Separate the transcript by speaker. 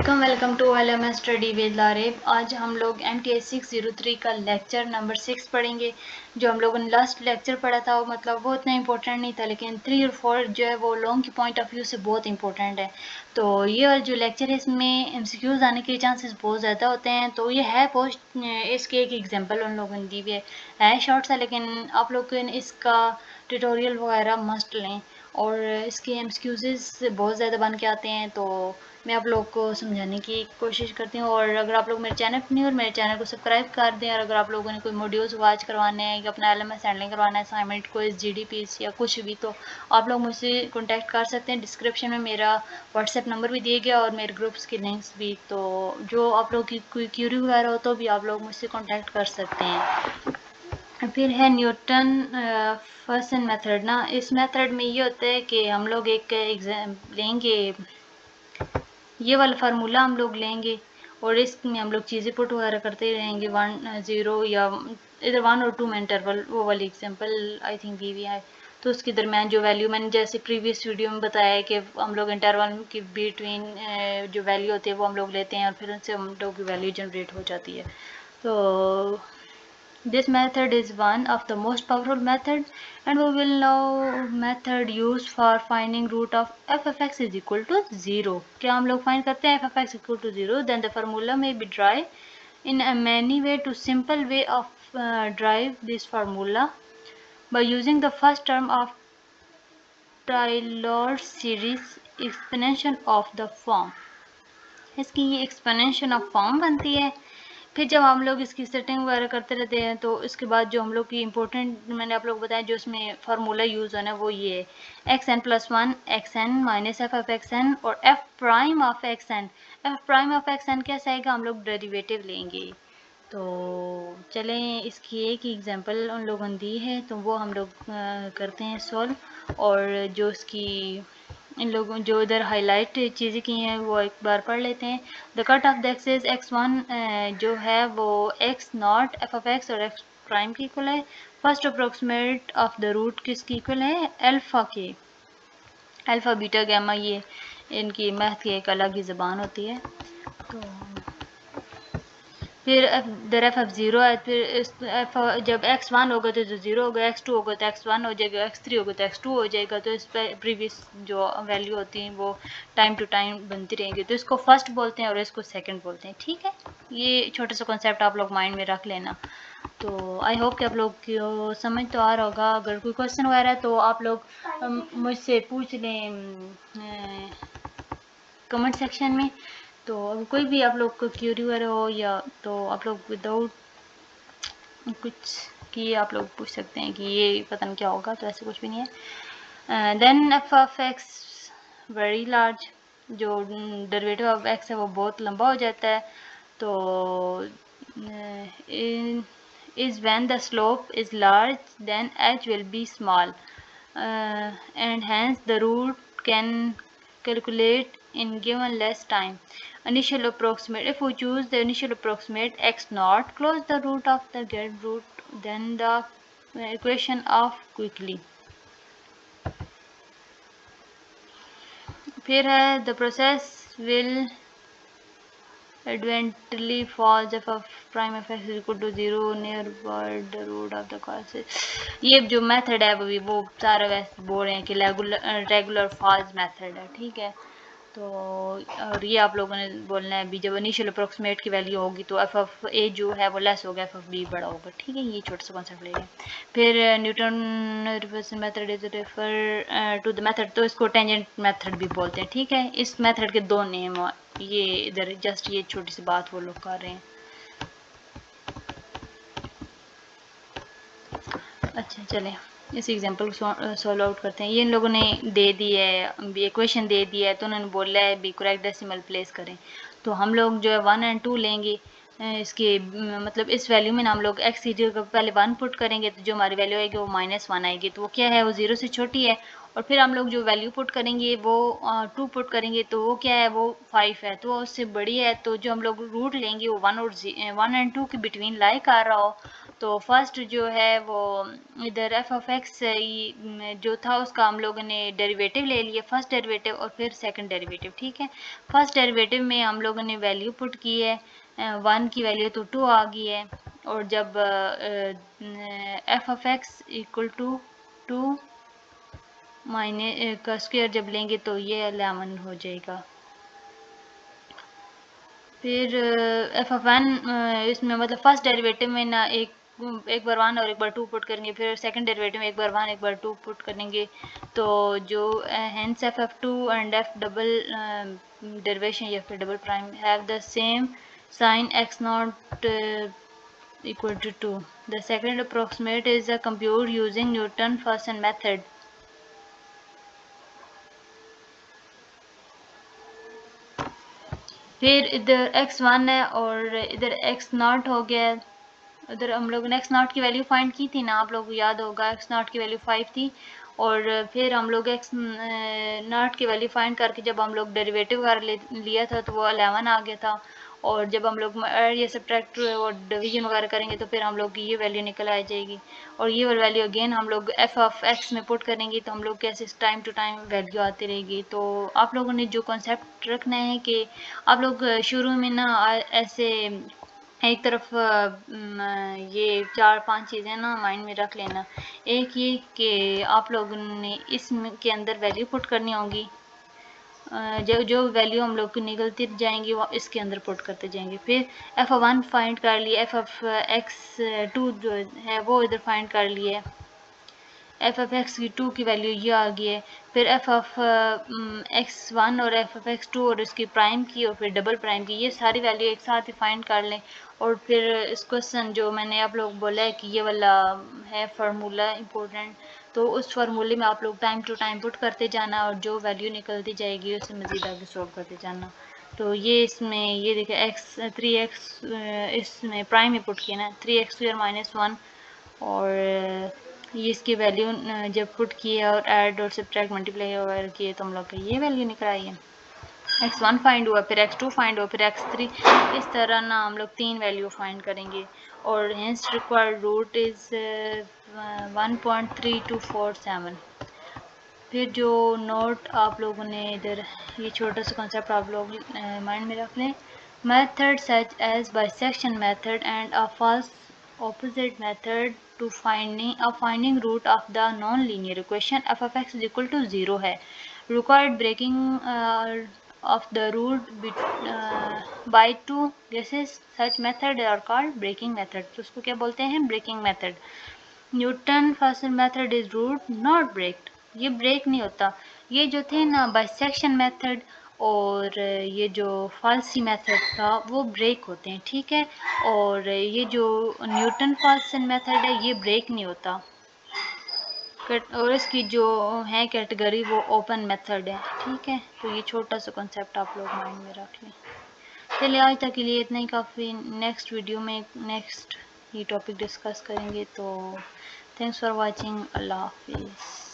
Speaker 1: Welcome to LMS study with Laraib. आज हम लोग MTS 603 का लेक्चर नंबर 6 पढ़ेंगे। जो हम लोगों ने लास्ट लेक्चर पढ़ा था वो मतलब वो इतना इंपॉर्टेंट नहीं था, लेकिन 3 और 4 जो है वो लॉन्ग की पॉइंट ऑफ व्यू से बहुत इंपॉर्टेंट है। तो ये जो लेक्चर है इसमें MCQs आने के चांसेस बहुत ज़्यादा होते हैं। तो ये है पोस्ट, इसके एक एग्जाम्पल उन लोगों ने दी हुई है शॉर्ट सा, लेकिन आप लोग इसका ट्यूटोरियल वगैरह मस्ट लें और इसके MCQs बहुत ज़्यादा बन के आते हैं। तो मैं आप लोग को समझाने की कोशिश करती हूँ। और अगर आप लोग मेरे चैनल पर नहीं और मेरे चैनल को सब्सक्राइब कर दें, और अगर आप लोगों ने कोई मॉड्यूल्स वॉच करवाने हैं या अपना LMS हैंडलिंग करवाना है, असाइनमेंट कोई GDPs या कुछ भी, तो आप लोग मुझसे कॉन्टैक्ट कर सकते हैं। डिस्क्रिप्शन में मेरा व्हाट्सएप नंबर भी दिया गया और मेरे ग्रुप्स के लिंक्स भी। तो जो आप लोग की कोई क्यूरी वगैरह हो तो भी आप लोग मुझसे कॉन्टैक्ट कर सकते हैं। फिर है न्यूटन फर्सन मेथड ना। इस मेथड में ये होता है कि हम लोग एक एग्जाम लेंगे, ये वाला फार्मूला हम लोग लेंगे और इसमें हम लोग चीज़ें पुट वगैरह करते रहेंगे 1 0 या इधर 1 और 2 में इंटरवल, वो वाली एग्जांपल आई थिंक दी हुई है। तो उसके दरमियान जो वैल्यू मैंने जैसे प्रीवियस वीडियो में बताया है कि हम लोग इंटरवल की बिटवीन जो वैल्यू होती है वो हम लोग लेते हैं और फिर उनसे हम लोग की वैल्यू जनरेट हो जाती है। तो this method is one of the most powerful method, and we will know method used for finding root of f of x is equal to 0. क्या हम लोग find करते हैं f of x equal to 0? Then the formula may be derived in a many way. To simple way of derive this formula by using the first term of Taylor's series exponential of the form. इसकी ये exponential of form बनती है। फिर जब हम लोग इसकी setting वगैरह करते रहते हैं तो इसके बाद जो हम लोग की इम्पोर्टेंट मैंने आप लोग बताया जो इसमें फार्मूला यूज़ होना है वो ये है xn+1 xn minus F of xn और f prime of xn। f prime of xn कैसा आएगा, हम लोग डेरिवेटिव लेंगे। तो चलें इसकी एक एग्जांपल उन लोगों ने दी है तो वो हम लोग करते हैं सॉल्व। और जो इसकी इन लोगों जो इधर हाईलाइट चीज़ें की हैं वो एक बार पढ़ लेते हैं। The cut off the axis x1 जो है वो x not F of x और x प्राइम की इक्वल है। First approximate of the root किसकी इक्वल है, अल्फ़ा के। अल्फ़ा बीटा गैमा ये इनकी मैथ की एक अलग ही ज़बान होती है। तो फिर दर एफ 0 है, फिर इस एफ जब x1 होगा तो 0 होगा, x2 होगा तो x1 हो जाएगा, x3 होगा तो x2 हो जाएगा। तो इस पर प्रीवियस जो वैल्यू होती हैं वो टाइम टू टाइम बनती रहेंगी। तो इसको फर्स्ट बोलते हैं और इसको सेकंड बोलते हैं। ठीक है, ये छोटा सा कॉन्सेप्ट आप लोग माइंड में रख लेना। तो आई होप कि आप लोग को समझ तो आ रहा होगा। अगर कोई क्वेश्चन वगैरह है तो आप लोग मुझसे पूछ लें कमेंट सेक्शन में। तो कोई भी आप लोग को क्यूरी वगैरह हो या तो आप लोग विदाउट कुछ किए आप लोग पूछ सकते हैं कि ये पता नहीं क्या होगा, तो ऐसे कुछ भी नहीं है। Then F of X very large, जो डेरिवेटिव ऑफ एक्स है वो बहुत लंबा हो जाता है। तो is when the slope is large then H will be small and hence the root can calculate in given less time. Initial approximate, if we choose the initial approximate x naught, close the root of the get root, then the equation of quickly. फिर है the process will eventually falls if of prime f x is equal to 0 nearby the root of the causes. ये जो method है वो सारा वैसे बोल रहे हैं कि रेगुलर फॉल्स मेथड है। ठीक है, तो और ये आप लोगों ने बोलना है भी जब इनिशियल अप्रोक्सीमेट की वैल्यू होगी तो एफ ऑफ ए जो है वो लेस होगा, एफ ऑफ बी बड़ा होगा। ठीक है, ये छोटा सा कॉन्सेप्ट ले लें। फिर Newton reversal method is refer to the method, तो इसको टेंजेंट मेथड भी बोलते हैं। ठीक है, इस मेथड के दो नेम ये इधर जस्ट ये छोटी सी बात वो लोग कर रहे हैं। अच्छा चलें इस एग्जांपल को सॉल्व आउट करते हैं। ये इन लोगों ने दे दी है, इक्वेशन दे दी है, तो उन्होंने बोला है भी करेक्ट डेसिमल प्लेस करें। तो हम लोग जो है 1 और 2 लेंगे। इसके मतलब इस वैल्यू में ना हम लोग एक्स की जगह पहले 1 पुट करेंगे तो जो हमारी वैल्यू आएगी वो -1 आएगी। तो वो क्या है, वो 0 से छोटी है। और फिर हम लोग जो वैल्यू पुट करेंगे वो 2 पुट करेंगे तो वो क्या है, वो 5 है, तो वो उससे बड़ी है। तो जो हम लोग रूट लेंगे वो 1 और 2 के बिटवीन लाई कर रहा हो तो फर्स्ट जो है वो इधर एफ ऑफ एक्स जो था उसका हम लोगों ने डेरिवेटिव ले लिया, फर्स्ट डेरिवेटिव और फिर सेकंड डेरिवेटिव। ठीक है, फर्स्ट डेरिवेटिव में हम लोगों ने वैल्यू पुट की है, 1 की वैल्यू तो 2 आ गई है, और जब F of X equal to 2 minus का स्क्वायर जब लेंगे तो ये 11 हो जाएगा। फिर एफ ऑफ वन इसमें मतलब फर्स्ट डेरिवेटिव में ना एक बार 1 और एक बार 2 पुट करेंगे, फिर सेकंड डेरिवेटिव में एक बार 1 एक बार 2 पुट करेंगे, तो जो hence F two and F double derivation या फिर double prime have the same sine x not equal to 2. The second approximate is a compute using Newton-Raphson method. फिर इधर x1 है और इधर x0 हो गया। उधर हम लोग ने x0 की वैल्यू फाइंड की थी ना, आप लोग को याद होगा x0 की वैल्यू 5 थी, और फिर हम लोग x0 की वैल्यू फाइंड करके जब हम लोग डेरिवेटिव कर लिया था तो वो 11 आ गया था, और जब हम लोग ऐड या सब्ट्रैक्ट और डिवीजन वगैरह करेंगे तो फिर हम लोग की ये वैल्यू निकल आ जाएगी, और ये वैल्यू अगेन हम लोग एफ ऑफ एक्स में पुट करेंगे तो हम लोग कैसे टाइम टू टाइम वैल्यू आती रहेगी। तो आप लोगों ने जो कॉन्सेप्ट रखना है कि आप लोग शुरू में ना ऐसे एक तरफ ये 4-5 चीज़ें ना माइंड में रख लेना। एक ये कि आप लोगों ने इसके अंदर वैल्यू पुट करनी होगी, जो जो वैल्यू हम लोग की निकलती जाएंगी वो इसके अंदर पुट करते जाएंगे। फिर एफ ऑफ वन फाइंड कर लिए, एफ ऑफ एक्स टू जो है वो इधर फाइंड कर लिए, एफ ऑफ एक्स की 2 की वैल्यू ये आ गई है, फिर एफ ऑफ एक्स 1 और एफ ऑफ एक्स 2 और इसकी प्राइम की और फिर डबल प्राइम की, ये सारी वैल्यू एक साथ ही फाइंड कर लें। और फिर इस क्वेश्चन जो मैंने आप लोग बोला है कि ये वाला है फार्मूला इम्पोर्टेंट, तो उस फार्मूले में आप लोग टाइम टू टाइम पुट करते जाना और जो वैल्यू निकलती जाएगी उससे मज़ीद आगे सॉल्व करते जाना। तो ये इसमें ये देखिए एक्स 3x इसमें प्राइम में पुट किया ना, 3x स्क्वायर माइनस 1, और ये इसकी वैल्यू जब पुट किया और ऐड और सब्ट्रैक्ट मल्टीप्लाई वगैरह किए तो हम लोग की ये वैल्यू निकल आई है। x1 फाइंड हुआ, फिर x2 फाइंड हुआ, फिर x3, इस तरह ना हम लोग 3 वैल्यू फाइंड करेंगे, और हेंस रिक्वायर्ड रूट इज़ 1.3247। फिर जो नोट आप लोगों ने इधर ये छोटा सा कॉन्सेप्ट आप लोग माइंड में रख लें, method such as bisection method and a first opposite method to finding root of the non-linear equation f of x is equal to 0 है। required breaking of the root by two guesses, such method are called breaking method। तो उसको क्या बोलते हैं? breaking method। Newton Raphson method is root not bracketed, ये break नहीं होता। ये जो थे ना बाइसेक्शन मेथड और ये जो फाल्सी मेथड था वो ब्रेक होते हैं, ठीक है, और ये जो न्यूटन-राफसन मेथड है ये ब्रेक नहीं होता, और इसकी जो है कैटेगरी वो ओपन मेथड है, ठीक है। तो ये छोटा सा कॉन्सेप्ट आप लोग माइंड में रख लें। चलिए आज तक के लिए इतना ही काफ़ी, नेक्स्ट वीडियो में नेक्स्ट ये टॉपिक डिस्कस करेंगे। तो थैंक्स फॉर वाचिंग, अल्लाह हाफिज़।